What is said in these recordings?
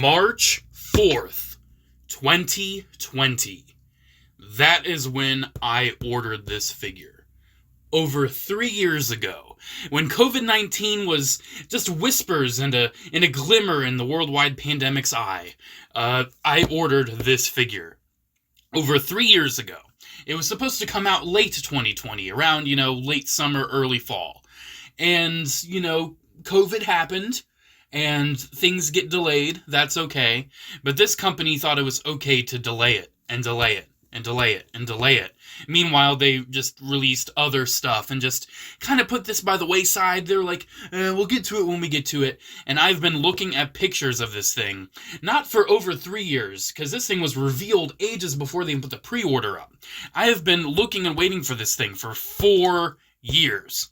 March 4th, 2020. That is when I ordered this figure. Over 3 years ago, when COVID-19 was just whispers and a glimmer in the worldwide pandemic's eye, I ordered this figure. Over 3 years ago. It was supposed to come out late 2020, around, late summer, early fall. And, COVID happened, and things get delayed. That's okay. But this company thought it was okay to delay it, and delay it, and delay it, and delay it. Meanwhile, they just released other stuff and just kind of put this by the wayside. They're like, we'll get to it when we get to it. And I've been looking at pictures of this thing, not for over 3 years, because this thing was revealed ages before they put the pre-order up. I have been looking and waiting for this thing for 4 years.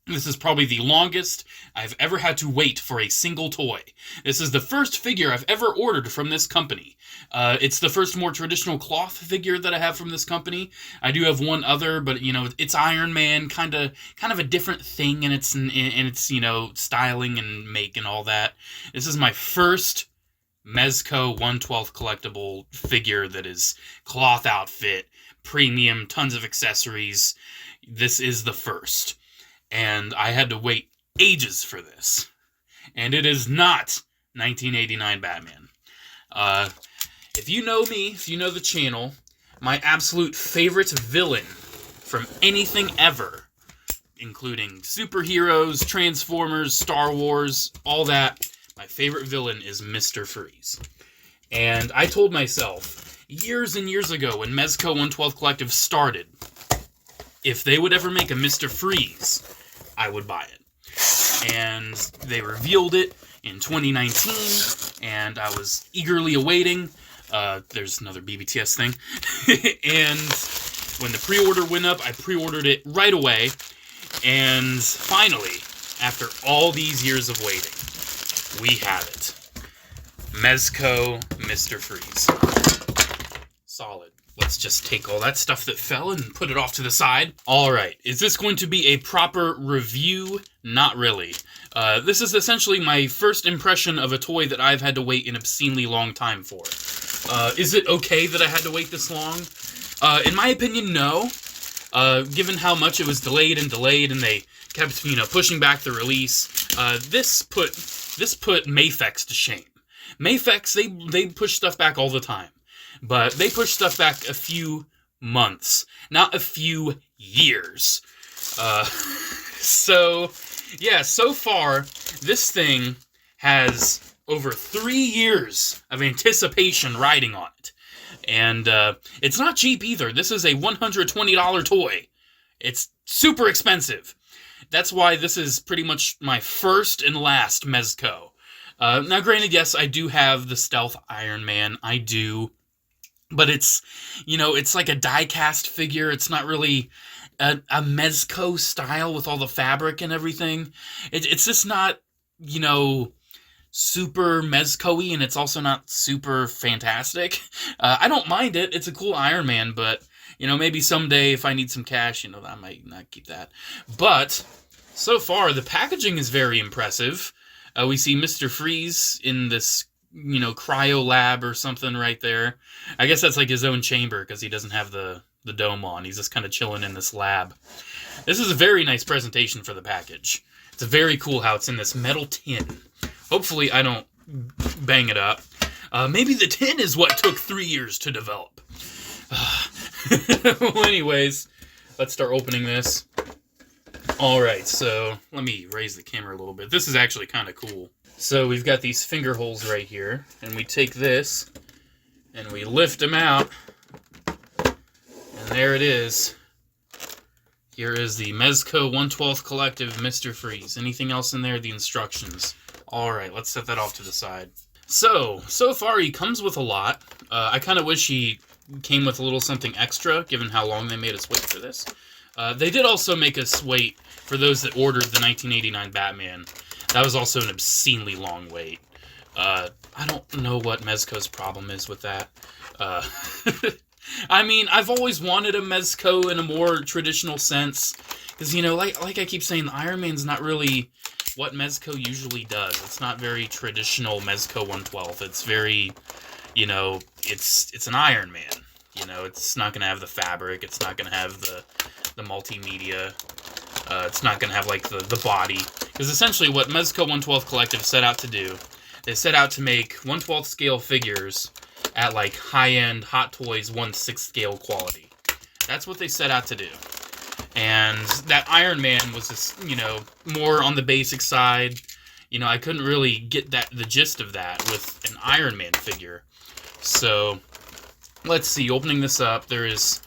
This is probably the longest I've ever had to wait for a single toy. This is the first figure I've ever ordered from this company. It's the first more traditional cloth figure that I have from this company. I do have one other, but it's Iron Man, kind of a different thing in its styling and make and all that. This is my first Mezco 1/12 collectible figure that is cloth outfit, premium, tons of accessories. This is the first. And I had to wait ages for this. And it is not 1989 Batman. If you know me, if you know the channel, my absolute favorite villain from anything ever, including superheroes, Transformers, Star Wars, all that, my favorite villain is Mr. Freeze. And I told myself, years and years ago when Mezco 1/12 Collective started, if they would ever make a Mr. Freeze, I would buy it. And they revealed it in 2019, and I was eagerly awaiting. There's another BBTS thing. And when the pre-order went up, I pre-ordered it right away. And finally, after all these years of waiting, we have it. Mezco Mr. Freeze. Solid. Let's just take all that stuff that fell and put it off to the side. Alright, is this going to be a proper review? Not really. This is essentially my first impression of a toy that I've had to wait an obscenely long time for. Is it okay that I had to wait this long? In my opinion, no. Given how much it was delayed and they kept, pushing back the release, this put Mafex to shame. Mafex, they push stuff back all the time. But they push stuff back a few months, not a few years. So far, this thing has over 3 years of anticipation riding on it. And it's not cheap either. This is a $120 toy. It's super expensive. That's why this is pretty much my first and last Mezco. Now, granted, yes, I do have the Stealth Iron Man. I do. But it's, it's like a die-cast figure. It's not really a Mezco style with all the fabric and everything. It's just not, super Mezco-y, and it's also not super fantastic. I don't mind it. It's a cool Iron Man, but, maybe someday if I need some cash, I might not keep that. But so far, the packaging is very impressive. We see Mr. Freeze in this cryo lab or something right there. I guess that's like his own chamber because he doesn't have the dome on. He's just kind of chilling in this lab. This is a very nice presentation for the package. It's very cool how it's in this metal tin. Hopefully I don't bang it up. Maybe the tin is what took 3 years to develop. Well, anyways, let's start opening this. Alright, so let me raise the camera a little bit. This is actually kind of cool. So we've got these finger holes right here, and we take this, and we lift them out, and there it is. Here is the Mezco 1/12 Collective Mr. Freeze. Anything else in there? The instructions. Alright, let's set that off to the side. So far he comes with a lot. I kind of wish he came with a little something extra, given how long they made us wait for this. They did also make us wait for those that ordered the 1989 Batman. That was also an obscenely long wait. I don't know what Mezco's problem is with that. I mean, I've always wanted a Mezco in a more traditional sense. Because, like I keep saying, the Iron Man's not really what Mezco usually does. It's not very traditional Mezco 112. It's very, you know, it's an Iron Man. You know, it's not going to have the fabric. It's not going to have the multimedia. It's not going to have, like, the body. Because essentially what Mezco 112 Collective set out to do, they set out to make 1/12 scale figures at, like, high-end Hot Toys 1/6 scale quality. That's what they set out to do. And that Iron Man was just, you know, more on the basic side. You know, I couldn't really get the gist of that with an Iron Man figure. So, let's see. Opening this up, there is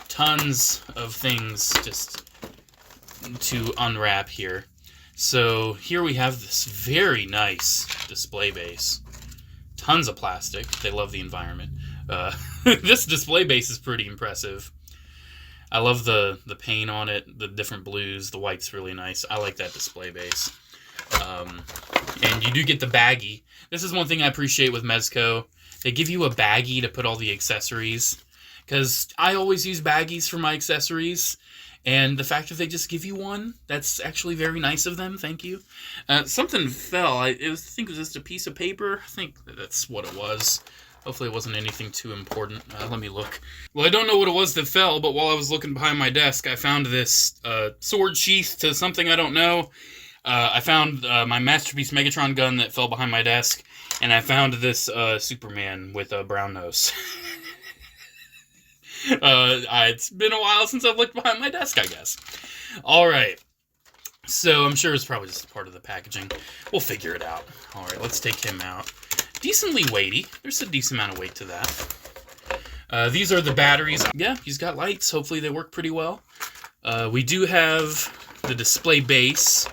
tons of things just to unwrap here. So, here we have this very nice display base. Tons of plastic. They love the environment. This display base is pretty impressive. I love the paint on it, the different blues. The white's really nice. I like that display base. And you do get the baggie. This is one thing I appreciate with Mezco. They give you a baggie to put all the accessories. Because I always use baggies for my accessories. And the fact that they just give you one, that's actually very nice of them. Thank you. Something fell. I think it was just a piece of paper. I think that's what it was. Hopefully it wasn't anything too important. Let me look. Well, I don't know what it was that fell, but while I was looking behind my desk, I found this sword sheath to something I don't know. I found my Masterpiece Megatron gun that fell behind my desk, and I found this Superman with a brown nose. It's been a while since I've looked behind my desk, I guess. Alright. So, I'm sure it's probably just a part of the packaging. We'll figure it out. Alright, let's take him out. Decently weighty. There's a decent amount of weight to that. These are the batteries. Yeah, he's got lights. Hopefully they work pretty well. We do have the display base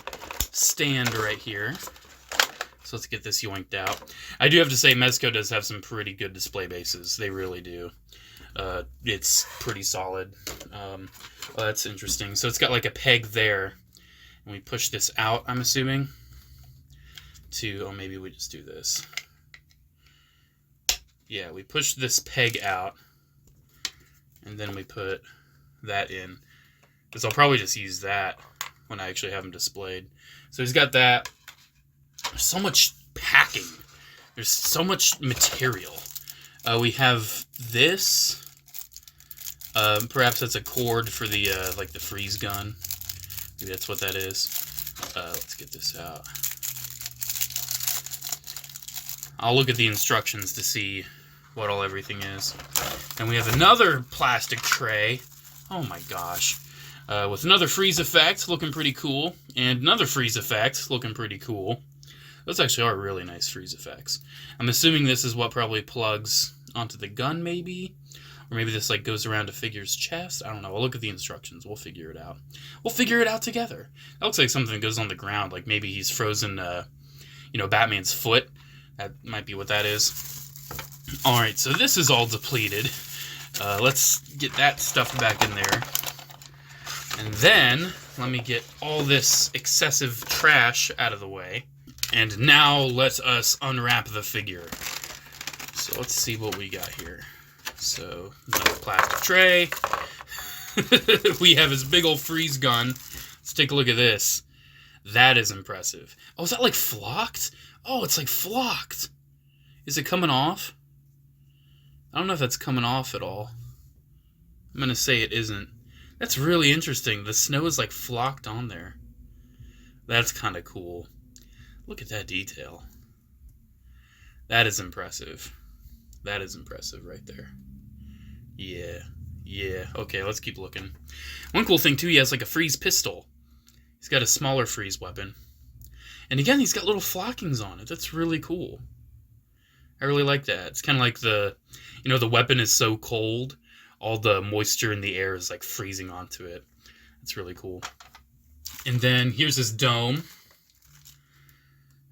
stand right here. So let's get this yoinked out. I do have to say, Mezco does have some pretty good display bases. They really do. It's pretty solid. Well, that's interesting. So it's got like a peg there. And we push this out, I'm assuming. Oh, maybe we just do this. Yeah, we push this peg out, and then we put that in. Because I'll probably just use that when I actually have them displayed. So he's got that. There's so much packing. There's so much material. We have this. Perhaps that's a cord for the like the freeze gun. Maybe that's what that is. Let's get this out. I'll look at the instructions to see what all everything is. And we have another plastic tray. Oh my gosh. With another freeze effect, looking pretty cool. And another freeze effect, looking pretty cool. Those actually are really nice freeze effects. I'm assuming this is what probably plugs onto the gun, maybe? Or maybe this like goes around a figure's chest? I don't know. We'll look at the instructions. We'll figure it out. We'll figure it out together. That looks like something that goes on the ground. Like maybe he's frozen, you know, Batman's foot. That might be what that is. Alright, so this is all depleted. Let's get that stuff back in there. And then, let me get all this excessive trash out of the way. And now, let us unwrap the figure. So, let's see what we got here. So, another plastic tray. We have his big old freeze gun. Let's take a look at this. That is impressive. Oh, is that like flocked? Oh, it's like flocked. Is it coming off? I don't know if that's coming off at all. I'm going to say it isn't. That's really interesting. The snow is like flocked on there. That's kind of cool. Look at that detail. That is impressive. That is impressive right there. Yeah. Yeah. Okay, let's keep looking. One cool thing, too, he has like a freeze pistol. He's got a smaller freeze weapon. And again, he's got little flockings on it. That's really cool. I really like that. It's kind of like the weapon is so cold, all the moisture in the air is like freezing onto it. It's really cool. And then here's his dome.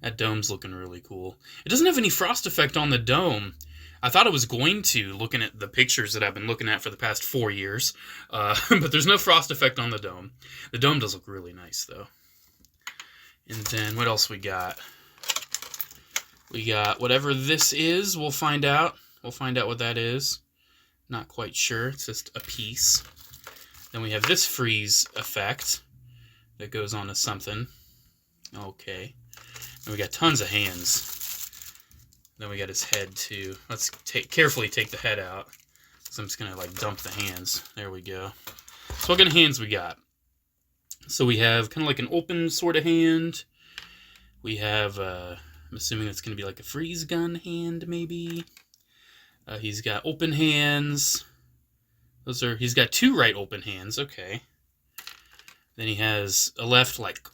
That dome's looking really cool. It doesn't have any frost effect on the dome. I thought it was going to, looking at the pictures that I've been looking at for the past 4 years. But there's no frost effect on the dome. The dome does look really nice, though. And then what else we got? We got whatever this is. We'll find out. We'll find out what that is. Not quite sure. It's just a piece. Then we have this freeze effect that goes on to something. Okay. And we got tons of hands. Then we got his head, too. Let's carefully take the head out. So I'm just going to, like, dump the hands. There we go. So what kind of hands we got? So we have kind of like an open sort of hand. We have, I'm assuming it's going to be like a freeze gun hand, maybe. He's got open hands. He's got 2 right open hands, okay. Then he has a left, like,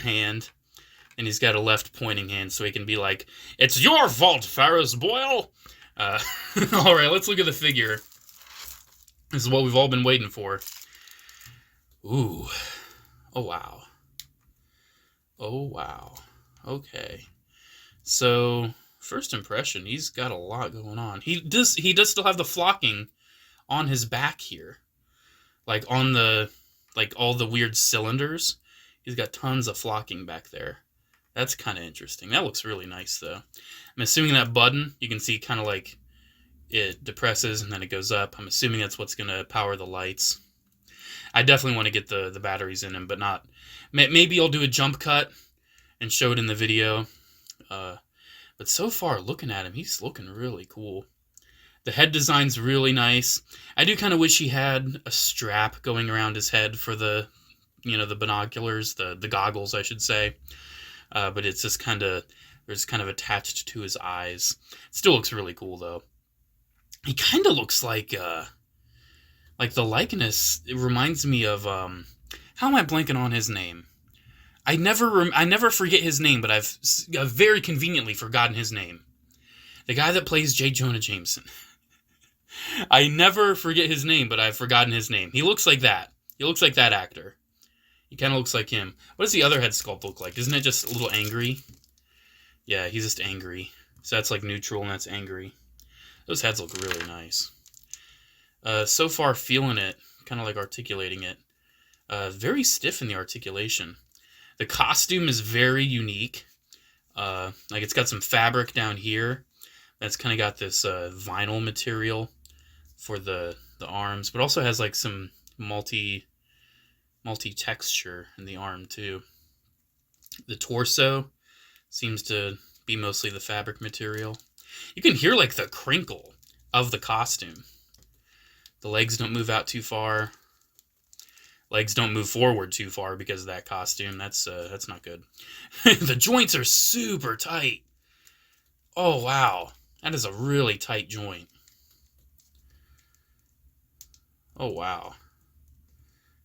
hand. And he's got a left pointing hand, so he can be like, "It's your fault, Ferris Boyle!" Alright, let's look at the figure. This is what we've all been waiting for. Ooh. Oh, wow. Oh, wow. Okay. So, first impression, he's got a lot going on. He does still have the flocking on his back here. Like, on the, like, all the weird cylinders. He's got tons of flocking back there. That's kind of interesting. That looks really nice, though. I'm assuming that button, you can see kind of like it depresses and then it goes up. I'm assuming that's what's going to power the lights. I definitely want to get the batteries in him, but not... Maybe I'll do a jump cut and show it in the video. But so far, looking at him, he's looking really cool. The head design's really nice. I do kind of wish he had a strap going around his head for the, the binoculars, the goggles, I should say. But it's just kind of attached to his eyes. It still looks really cool, though. He kind of looks like the likeness. It reminds me of how am I blanking on his name? I never forget his name, but I've very conveniently forgotten his name. The guy that plays J. Jonah Jameson. I never forget his name, but I've forgotten his name. He looks like that. He looks like that actor. He kind of looks like him. What does the other head sculpt look like? Isn't it just a little angry? Yeah, he's just angry. So that's like neutral and that's angry. Those heads look really nice. So far, feeling it, kind of like articulating it. Very stiff in the articulation. The costume is very unique. Like it's got some fabric down here. That's kind of got this vinyl material for the arms, but also has like some multi-texture in the arm too. The torso seems to be mostly the fabric material. You can hear like the crinkle of the costume. The legs don't move out too far. Legs don't move forward too far because of that costume. That's not good. The joints are super tight. Oh wow, that is a really tight joint. Oh wow.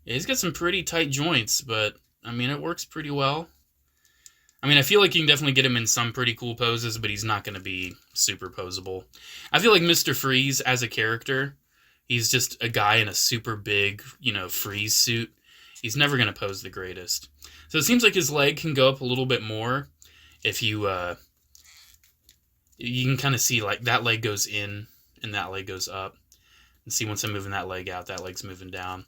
Yeah, he's got some pretty tight joints, but I mean it works pretty well. I mean, I feel like you can definitely get him in some pretty cool poses, but he's not going to be super posable. I feel like Mr. Freeze, as a character, he's just a guy in a super big, freeze suit. He's never going to pose the greatest. So it seems like his leg can go up a little bit more if you can kind of see, like, that leg goes in and that leg goes up. And see, once I'm moving that leg out, that leg's moving down.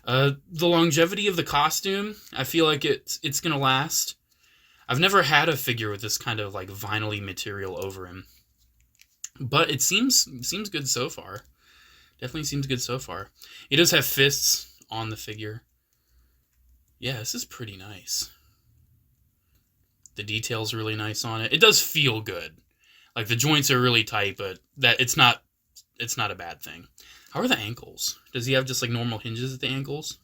The longevity of the costume, I feel like it's going to last. I've never had a figure with this kind of like vinyl-y material over him. But it seems good so far. Definitely seems good so far. He does have fists on the figure. Yeah, this is pretty nice. The detail's really nice on it. It does feel good. Like the joints are really tight, but that it's not a bad thing. How are the ankles? Does he have just like normal hinges at the ankles?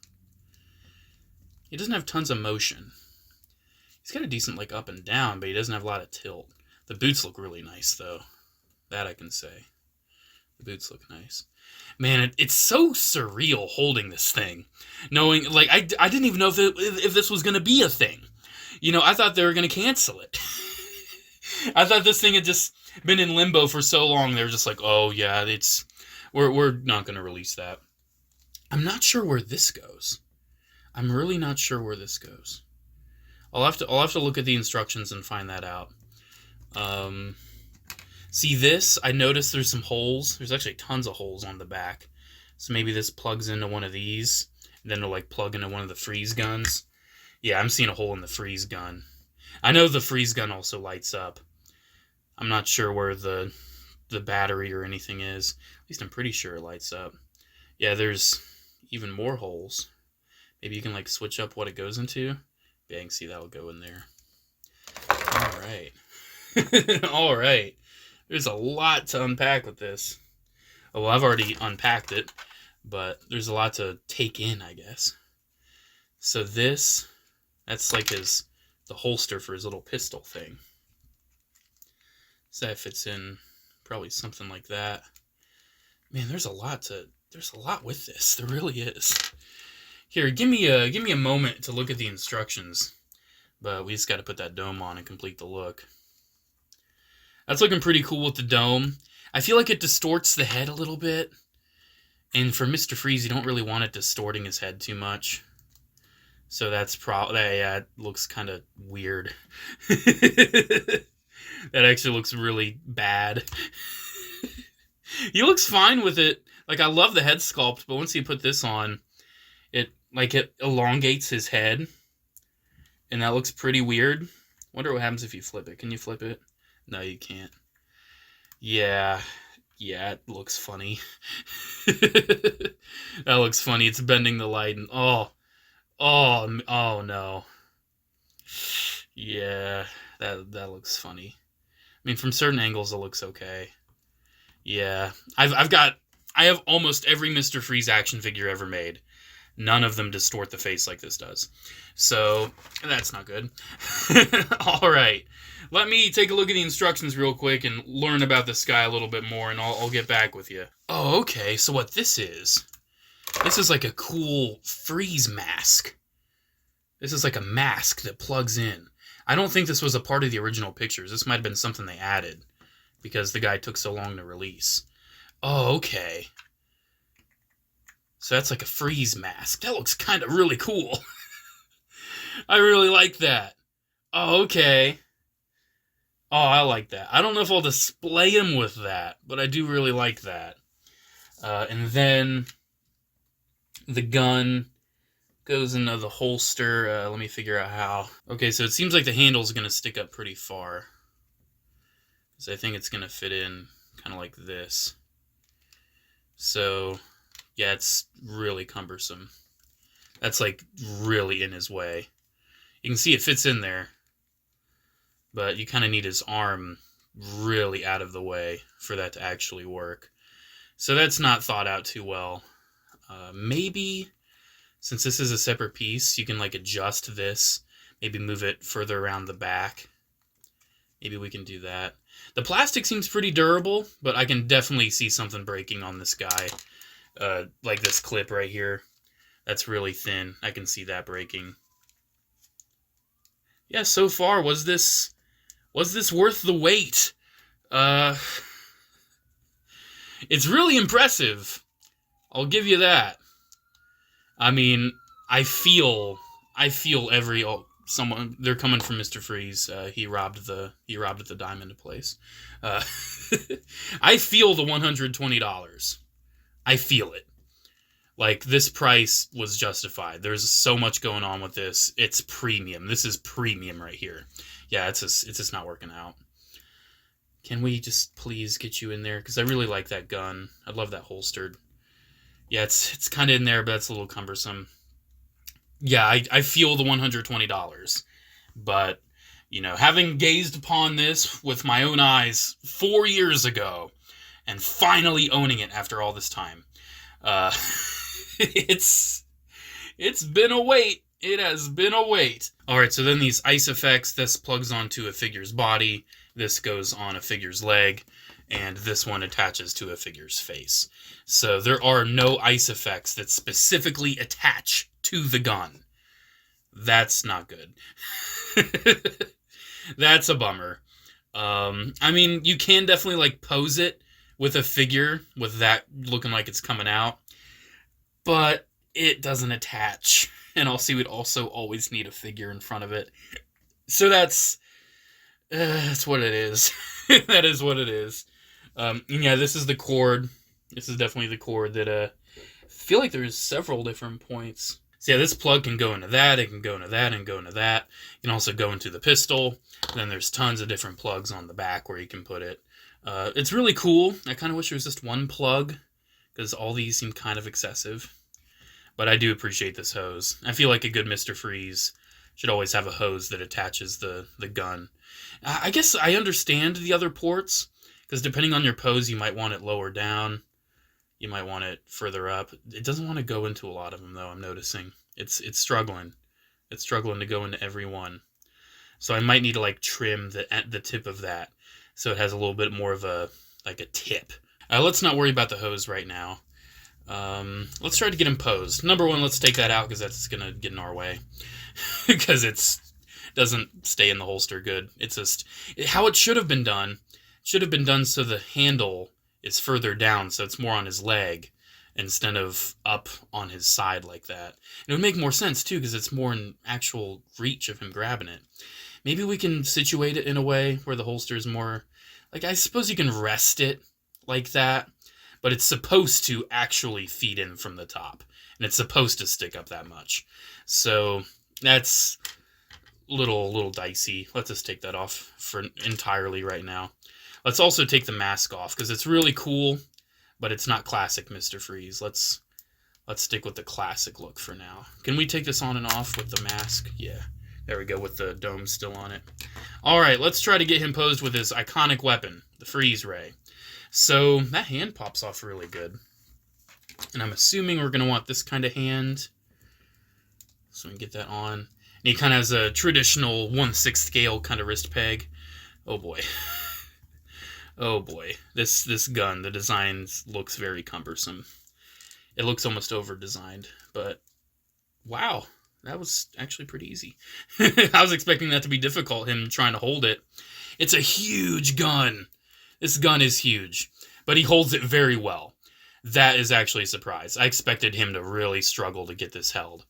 He doesn't have tons of motion. He's got a decent like up and down, but he doesn't have a lot of tilt. The boots look really nice though. That I can say. The boots look nice. Man, it's so surreal holding this thing. Knowing, like, I didn't even know if this was going to be a thing. I thought they were going to cancel it. I thought this thing had just been in limbo for so long. They were just like, oh yeah, we're not going to release that. I'm not sure where this goes. I'm really not sure where this goes. I'll have to look at the instructions and find that out. See this? I noticed there's some holes. There's actually tons of holes on the back. So maybe this plugs into one of these. And then it'll like plug into one of the freeze guns. Yeah, I'm seeing a hole in the freeze gun. I know the freeze gun also lights up. I'm not sure where the battery or anything is. At least I'm pretty sure it lights up. Yeah, there's even more holes. Maybe you can like switch up what it goes into. Yeah, you can see that'll go in there. right. All right. There's a lot to unpack with this. Oh, well, I've already unpacked it, but there's a lot to take in, I guess. So that's like the holster for his little pistol thing. So that fits in probably something like that. Man, there's a lot with this. There really is. Here, give me a moment to look at the instructions. But we just got to put that dome on and complete the look. That's looking pretty cool with the dome. I feel like it distorts the head a little bit. And for Mr. Freeze, you don't really want it distorting his head too much. So that's yeah, it looks kind of weird. That actually looks really bad. He looks fine with it. Like, I love the head sculpt, but once you put this on, it elongates his head. And that looks pretty weird. Wonder what happens if you flip it. Can you flip it? No, you can't. Yeah, it looks funny. That looks funny. It's bending the light and oh no. Yeah, that looks funny. I mean, from certain angles, it looks okay. Yeah, I have almost every Mr. Freeze action figure ever made. None of them distort the face like this does. So, that's not good. Alright, let me take a look at the instructions real quick and learn about this guy a little bit more, and I'll get back with you. Oh, okay, so what this is like a cool freeze mask. This is like a mask that plugs in. I don't think this was a part of the original pictures. This might have been something they added, because the guy took so long to release. Oh, okay. So that's like a freeze mask. That looks kind of really cool. I really like that. Oh, okay. Oh, I like that. I don't know if I'll display him with that, but I do really like that. And then the gun goes into the holster. Let me figure out how. Okay, so it seems like the handle's going to stick up pretty far. So I think it's going to fit in kind of like this. So, yeah, it's really cumbersome. That's like really in his way. You can see it fits in there, but you kind of need his arm really out of the way for that to actually work. So that's not thought out too well. Maybe, since this is a separate piece, you can like adjust this, maybe move it further around the back. Maybe we can do that. The plastic seems pretty durable, but I can definitely see something breaking on this guy. Like this clip right here. That's really thin. I can see that breaking. Yeah, so far, was this worth the wait? It's really impressive. I'll give you that. I mean, I feel every someone, they're coming from Mr. Freeze. He robbed the diamond place. I feel the $120. I feel it. Like, this price was justified. There's so much going on with this. It's premium. This is premium right here. Yeah, it's just not working out. Can we just please get you in there? Because I really like that gun. I love that holstered. Yeah, it's kind of in there, but it's a little cumbersome. Yeah, I feel the $120. But, you know, having gazed upon this with my own eyes 4 years ago, and finally owning it after all this time, it's been a wait. It has been a wait. Alright, so then these ice effects, this plugs onto a figure's body, this goes on a figure's leg, and this one attaches to a figure's face. So there are no ice effects that specifically attach to the gun. That's not good. That's a bummer. I mean, you can definitely like pose it with a figure with that looking like it's coming out, but it doesn't attach. And also, you would also always need a figure in front of it. So that's what it is. That is what it is. Yeah, this is the cord. This is definitely the cord that I feel like there's several different points. So yeah, this plug can go into that, it can go into that, and go into that. It can also go into the pistol. And then there's tons of different plugs on the back where you can put it. It's really cool. I kind of wish there was just one plug, because all these seem kind of excessive. But I do appreciate this hose. I feel like a good Mr. Freeze Should always have a hose that attaches the gun. I guess I understand the other ports, because depending on your pose, you might want it lower down. You might want it further up. It doesn't want to go into a lot of them, though, I'm noticing. It's struggling. It's struggling to go into every one. So I might need to, like, trim the tip of that so it has a little bit more of a tip. Let's not worry about the hose right now. Let's try to get him posed. Number one, let's take that out because that's going to get in our way. Because it doesn't stay in the holster good. It's just how it should have been done. It should have been done so the handle is further down, so it's more on his leg instead of up on his side like that. And it would make more sense too, because it's more in actual reach of him grabbing it. Maybe we can situate it in a way where the holster is more, like, I suppose you can rest it like that, but it's supposed to actually feed in from the top, and it's supposed to stick up that much. So that's a little dicey. Let's just take that off for entirely right now. Let's also take the mask off, because it's really cool, but it's not classic Mr. Freeze. Let's stick with the classic look for now. Can we take this on and off with the mask? Yeah. There we go, with the dome still on it. Alright, let's try to get him posed with his iconic weapon, the freeze ray. So, that hand pops off really good. And I'm assuming we're going to want this kind of hand. So we can get that on. And he kind of has a traditional 1/6 scale kind of wrist peg. Oh boy. Oh boy. This gun, the design looks very cumbersome. It looks almost over-designed, but wow. That was actually pretty easy. I was expecting that to be difficult, him trying to hold it. It's a huge gun. This gun is huge, but he holds it very well. That is actually a surprise. I expected him to really struggle to get this held.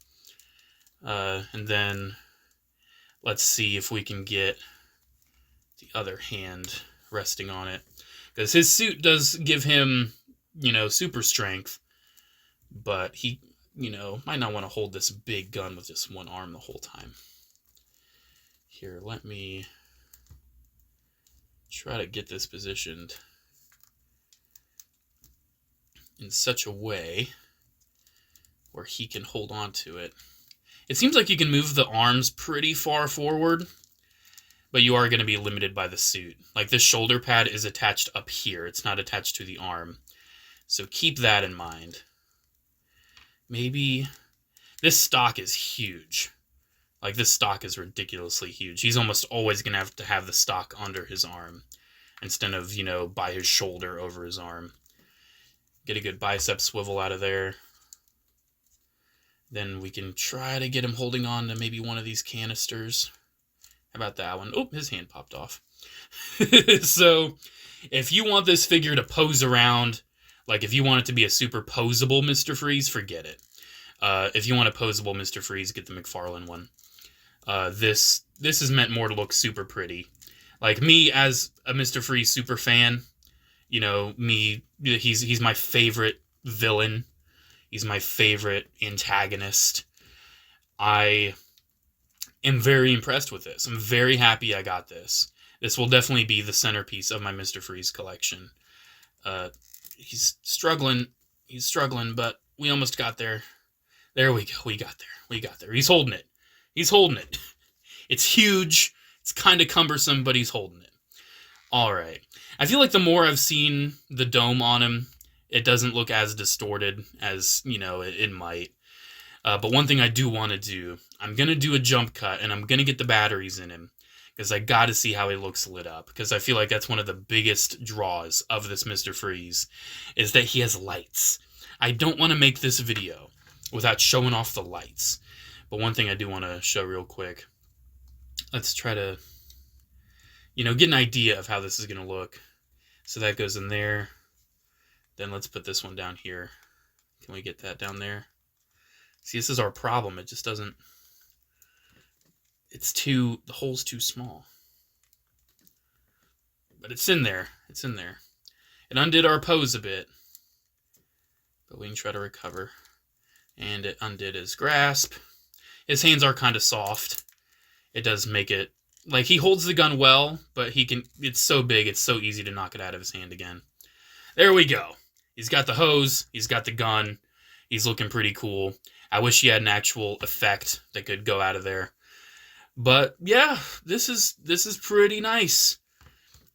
And then let's see if we can get the other hand resting on it. Because his suit does give him, super strength, but he might not want to hold this big gun with just one arm the whole time. Here, let me try to get this positioned in such a way where he can hold on to it. It seems like you can move the arms pretty far forward, but you are going to be limited by the suit. Like, this shoulder pad is attached up here. It's not attached to the arm. So keep that in mind. Maybe this stock is huge. Like, this stock is ridiculously huge. He's almost always going to have the stock under his arm instead of, by his shoulder over his arm. Get a good bicep swivel out of there. Then we can try to get him holding on to maybe one of these canisters. How about that one? Oh, his hand popped off. So, if you want this figure to pose around, like, if you want it to be a super posable Mr. Freeze, forget it. If you want a posable Mr. Freeze, get the McFarlane one. This is meant more to look super pretty. Like, me as a Mr. Freeze super fan, he's my favorite villain. He's my favorite antagonist. I am very impressed with this. I'm very happy I got this. This will definitely be the centerpiece of my Mr. Freeze collection. He's struggling, but we almost got there. There we go, we got there. He's holding it. It's huge, it's kind of cumbersome, but he's holding it. Alright, I feel like the more I've seen the dome on him, it doesn't look as distorted as, it might. But one thing I do want to do, I'm going to do a jump cut, and I'm going to get the batteries in him, because I got to see how he looks lit up, because I feel like that's one of the biggest draws of this Mr. Freeze, is that he has lights. I don't want to make this video without showing off the lights. But one thing I do want to show real quick, let's try to, get an idea of how this is going to look. So that goes in there. Then let's put this one down here. Can we get that down there? See, this is our problem. It just doesn't... the hole's too small. But it's in there. It undid our pose a bit. But we can try to recover. And it undid his grasp. His hands are kind of soft. It does make it... Like, he holds the gun well, but it's so big, it's so easy to knock it out of his hand again. There we go. He's got the hose. He's got the gun. He's looking pretty cool. I wish he had an actual effect that could go out of there. But yeah, this is pretty nice.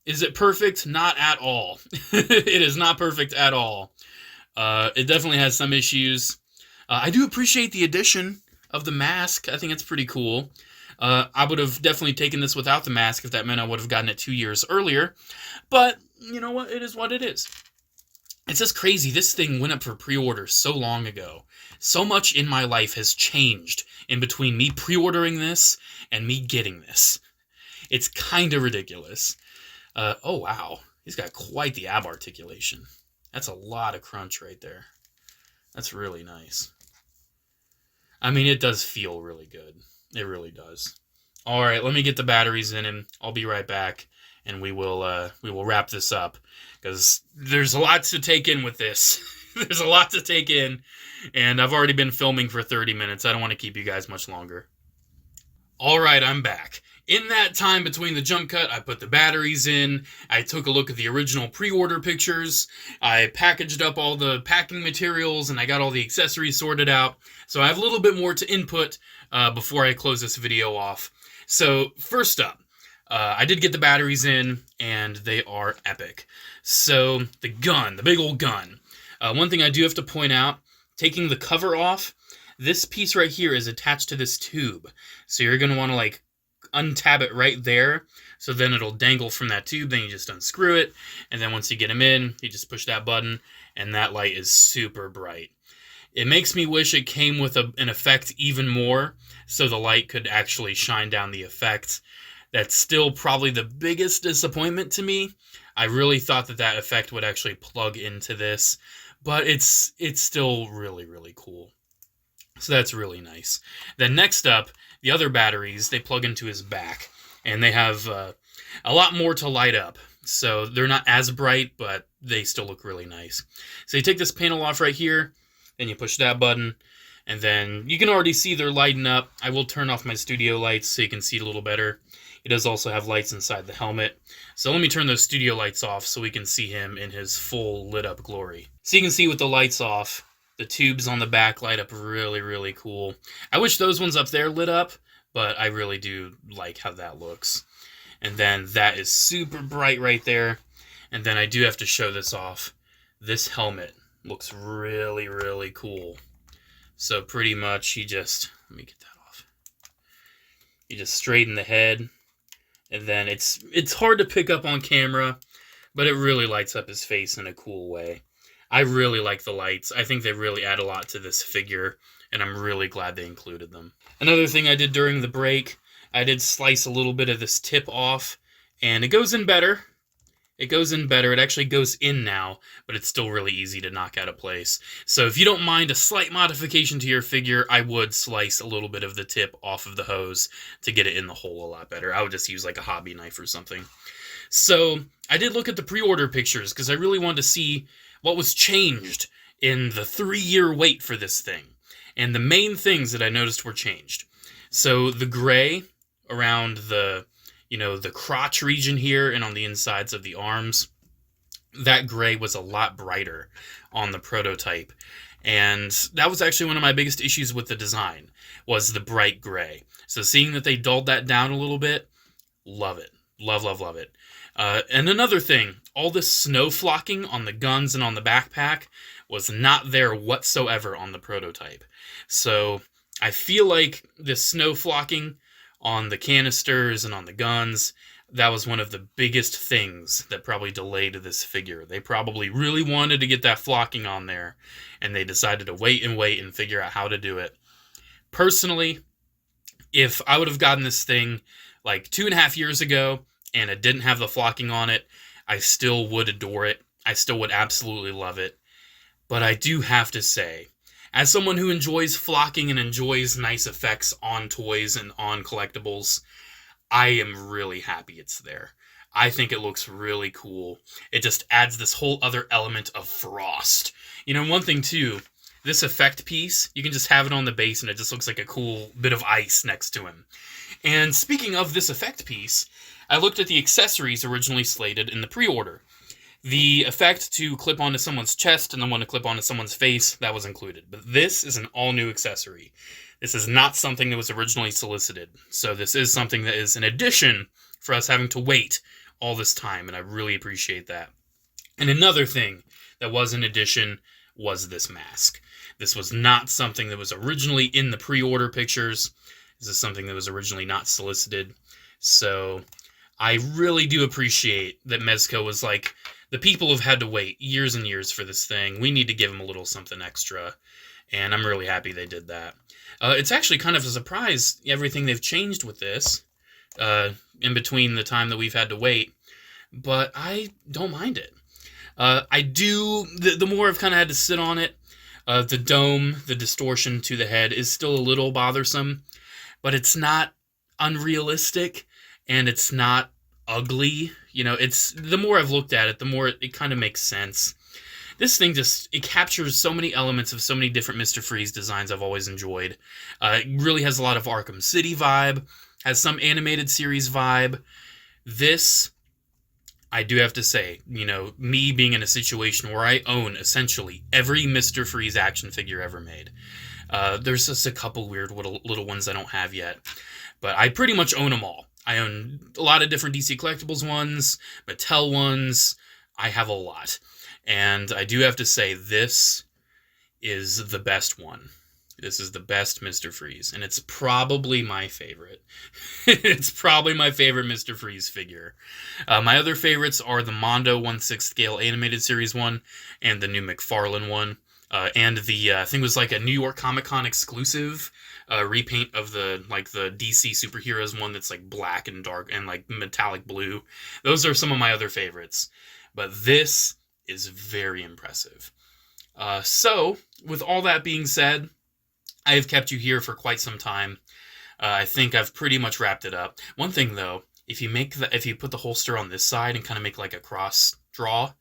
Is it perfect? Not at all. It is not perfect at all. It definitely has some issues. I do appreciate the addition of the mask. I think it's pretty cool. I would have definitely taken this without the mask if that meant I would have gotten it 2 years earlier. But, you know what? It is what it is. It's just crazy. This thing went up for pre-order so long ago. So much in my life has changed in between me pre-ordering this and me getting this. It's kind of ridiculous. Oh, wow. He's got quite the ab articulation. That's a lot of crunch right there. That's really nice. I mean, it does feel really good. It really does. All right, let me get the batteries in, and I'll be right back, and we will wrap this up, because there's a lot to take in with this. There's a lot to take in, and I've already been filming for 30 minutes. I don't want to keep you guys much longer. All right, I'm back. In that time between the jump cut, I put the batteries in, I took a look at the original pre-order pictures, I packaged up all the packing materials, and I got all the accessories sorted out. So I have a little bit more to input before I close this video off. So first up, I did get the batteries in, and they are epic. So the gun, the big old gun. One thing I do have to point out, taking the cover off, this piece right here is attached to this tube. So you're going to want to like untab it right there, so then it'll dangle from that tube. Then you just unscrew it, and then once you get them in, you just push that button, and that light is super bright. It makes me wish it came with an effect even more, so the light could actually shine down the effect. That's still probably the biggest disappointment to me. I really thought that effect would actually plug into this, but it's still really, really cool. So that's really nice. Then next up, the other batteries, they plug into his back, and they have a lot more to light up. So they're not as bright, but they still look really nice. So you take this panel off right here, then you push that button, and then you can already see they're lighting up. I will turn off my studio lights so you can see it a little better. It does also have lights inside the helmet. So let me turn those studio lights off so we can see him in his full lit up glory. So you can see with the lights off, the tubes on the back light up really, really cool. I wish those ones up there lit up, but I really do like how that looks. And then that is super bright right there. And then I do have to show this off. This helmet looks really, really cool. So pretty much let me get that off. You just straighten the head. And then it's hard to pick up on camera, but it really lights up his face in a cool way. I really like the lights. I think they really add a lot to this figure, and I'm really glad they included them. Another thing I did during the break, I did slice a little bit of this tip off, and it goes in better. It goes in better. It actually goes in now, but it's still really easy to knock out of place. So if you don't mind a slight modification to your figure, I would slice a little bit of the tip off of the hose to get it in the hole a lot better. I would just use like a hobby knife or something. So I did look at the pre-order pictures because I really wanted to see what was changed in the 3-year wait for this thing. And the main things that I noticed were changed. So the gray around the crotch region here and on the insides of the arms, that gray was a lot brighter on the prototype. And that was actually one of my biggest issues with the design, was the bright gray. So seeing that they dulled that down a little bit, love it. Love, love, love it. And another thing, all this snow flocking on the guns and on the backpack was not there whatsoever on the prototype. So I feel like this snow flocking on the canisters and on the guns, that was one of the biggest things that probably delayed this figure. They probably really wanted to get that flocking on there, and they decided to wait and figure out how to do it. Personally, if I would have gotten this thing like 2.5 years ago, and it didn't have the flocking on it, I still would adore it. I still would absolutely love it. But I do have to say, as someone who enjoys flocking and enjoys nice effects on toys and on collectibles, I am really happy it's there. I think it looks really cool. It just adds this whole other element of frost. You know, one thing too, this effect piece, you can just have it on the base and it just looks like a cool bit of ice next to him. And speaking of this effect piece, I looked at the accessories originally slated in the pre-order. The effect to clip onto someone's chest and the one to clip onto someone's face, that was included. But this is an all-new accessory. This is not something that was originally solicited. So this is something that is an addition for us having to wait all this time, and I really appreciate that. And another thing that was an addition was this mask. This was not something that was originally in the pre-order pictures. This is something that was originally not solicited. So I really do appreciate that Mezco was like, the people have had to wait years and years for this thing. We need to give them a little something extra. And I'm really happy they did that. It's actually kind of a surprise, everything they've changed with this in between the time that we've had to wait. But I don't mind it. I do, the more I've kind of had to sit on it, the dome, the distortion to the head is still a little bothersome. But it's not unrealistic, and it's not ugly. You know, it's, the more I've looked at it, the more it kind of makes sense. This thing just, it captures so many elements of so many different Mr. Freeze designs I've always enjoyed. It really has a lot of Arkham City vibe, has some animated series vibe. This, I do have to say, you know, me being in a situation where I own essentially every Mr. Freeze action figure ever made. There's just a couple weird little ones I don't have yet, but I pretty much own them all. I own a lot of different DC Collectibles ones, Mattel ones. I have a lot. And I do have to say, this is the best one. This is the best Mr. Freeze. And it's probably my favorite. It's probably my favorite Mr. Freeze figure. My other favorites are the Mondo 1/6 scale animated series one and the new McFarlane one. And the, I think it was like a New York Comic Con exclusive repaint of the DC superheroes one that's like black and dark and like metallic blue. Those are some of my other favorites. But this is very impressive. So, with all that being said, I have kept you here for quite some time. I think I've pretty much wrapped it up. One thing though, if you put the holster on this side and kind of make like a cross draw,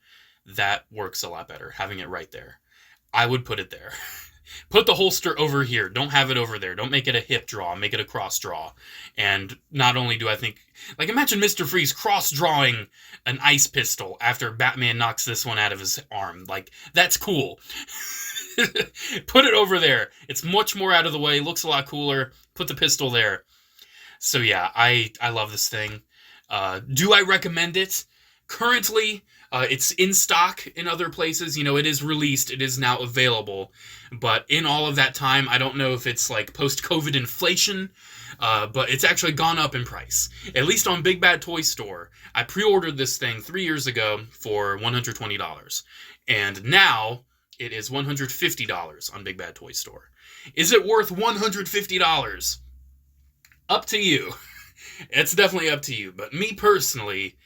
that works a lot better, having it right there. I would put it there. Put the holster over here. Don't have it over there. Don't make it a hip draw. Make it a cross draw. And not only do I think, like, imagine Mr. Freeze cross drawing an ice pistol after Batman knocks this one out of his arm. Like, that's cool. Put it over there. It's much more out of the way. Looks a lot cooler. Put the pistol there. So yeah, I love this thing. Do I recommend it? Currently, it's in stock in other places. You know, it is released. It is now available. But in all of that time, I don't know if it's like post-COVID inflation, but it's actually gone up in price. At least on Big Bad Toy Store. I pre-ordered this thing 3 years ago for $120. And now it is $150 on Big Bad Toy Store. Is it worth $150? Up to you. It's definitely up to you. But me personally,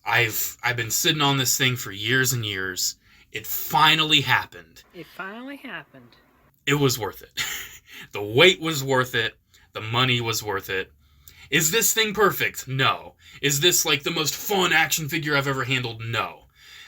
I've been sitting on this thing for years and years. It finally happened. It finally happened. It was worth it. The wait was worth it. The money was worth it. Is this thing perfect? No. Is this like the most fun action figure I've ever handled? No.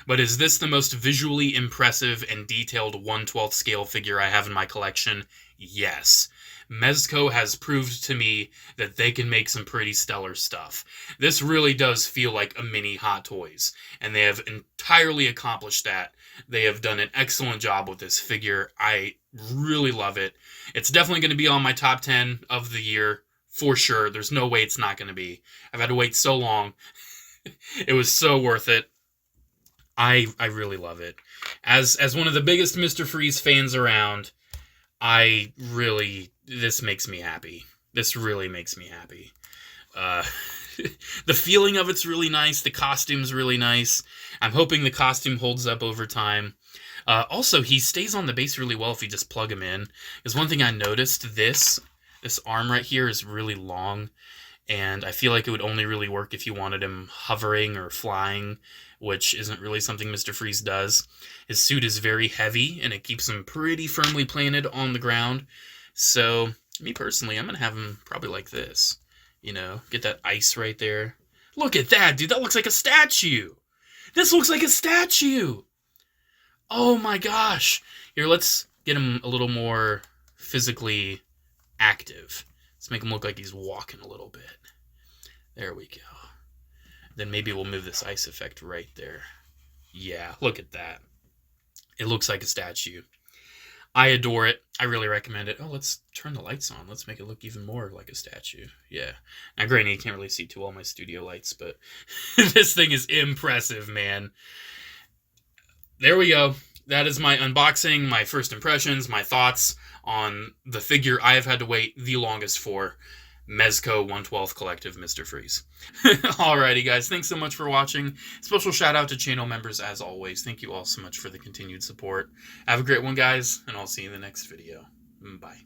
But is this the most visually impressive and detailed 1/12 scale figure I have in my collection? Yes. Mezco has proved to me that they can make some pretty stellar stuff. This really does feel like a mini Hot Toys, and they have entirely accomplished that. They have done an excellent job with this figure. I really love it. It's definitely going to be on my top 10 of the year, for sure. There's no way it's not going to be. I've had to wait so long. It was so worth it. I really love it. As one of the biggest Mr. Freeze fans around, this makes me happy. This really makes me happy. The feeling of it's really nice. The costume's really nice. I'm hoping the costume holds up over time. Also, he stays on the base really well if you just plug him in. Because one thing I noticed, this arm right here is really long. And I feel like it would only really work if you wanted him hovering or flying, which isn't really something Mr. Freeze does. His suit is very heavy, and it keeps him pretty firmly planted on the ground. So, me personally, I'm going to have him probably like this. You know, get that ice right there. Look at that, dude. That looks like a statue. This looks like a statue. Oh my gosh. Here, let's get him a little more physically active. Let's make him look like he's walking a little bit. There we go. Then maybe we'll move this ice effect right there. Yeah, look at that. It looks like a statue. I adore it. I really recommend it. Oh, let's turn the lights on. Let's make it look even more like a statue. Yeah. Now, granted, you can't really see too well my studio lights, but this thing is impressive, man. There we go. That is my unboxing, my first impressions, my thoughts on the figure I have had to wait the longest for. Mezco 1/12 Collective Mr. Freeze. Alrighty, guys. Thanks so much for watching. Special shout out to channel members as always. Thank you all so much for the continued support. Have a great one, guys, and I'll see you in the next video. Bye.